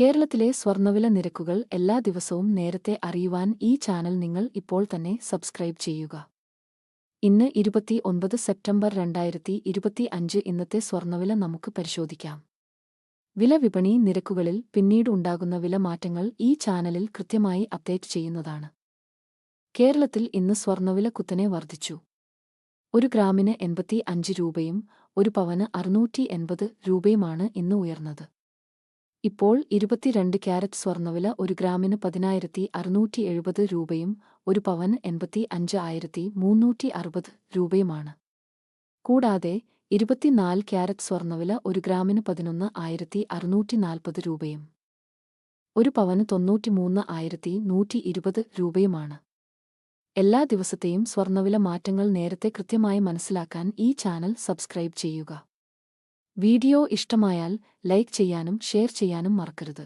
കേരളത്തിലെ സ്വർണ്ണവില നിരക്കുകൾ എല്ലാ ദിവസവും നേരത്തെ അറിയുവാൻ ഈ ചാനൽ നിങ്ങൾ ഇപ്പോൾ തന്നെ സബ്സ്ക്രൈബ് ചെയ്യുക. ഇന്ന് 29 സെപ്റ്റംബർ 2025 ഇന്നത്തെ സ്വർണ്ണവില നമുക്ക് പരിശോധിക്കാം. വില വിപണി നിരക്കുകളിൽ പിന്നീട് ഉണ്ടാകുന്ന വില മാറ്റങ്ങൾ ഈ ചാനലിൽ കൃത്യമായി അപ്ഡേറ്റ് ചെയ്യുന്നതാണ്. കേരളത്തിൽ ഇന്ന് സ്വർണ്ണവില കുത്തനെ വർദ്ധിച്ചു. ഒരു ഗ്രാമിന് 85 രൂപയും ഒരു പവന് 680 രൂപയുമാണ് ഇന്ന് ഉയർന്നത്. ഇപ്പോൾ 22 ക്യാരറ്റ് സ്വർണ്ണവില ഒരു ഗ്രാമിന് 10,670 രൂപയും ഒരു പവന് 85,360 രൂപയുമാണ്. കൂടാതെ 24 ക്യാരറ്റ് സ്വർണ്ണവില ഒരു ഗ്രാമിന് 11,640 രൂപയും ഒരു പവന് 93,120 രൂപയുമാണ്. എല്ലാ ദിവസത്തെയും സ്വർണ്ണവില മാറ്റങ്ങൾ നേരത്തെ കൃത്യമായി മനസ്സിലാക്കാൻ ഈ ചാനൽ സബ്സ്ക്രൈബ് ചെയ്യുക. വീഡിയോ ഇഷ്ടമായാൽ ലൈക്ക് ചെയ്യാനും ഷെയർ ചെയ്യാനും മറക്കരുത്.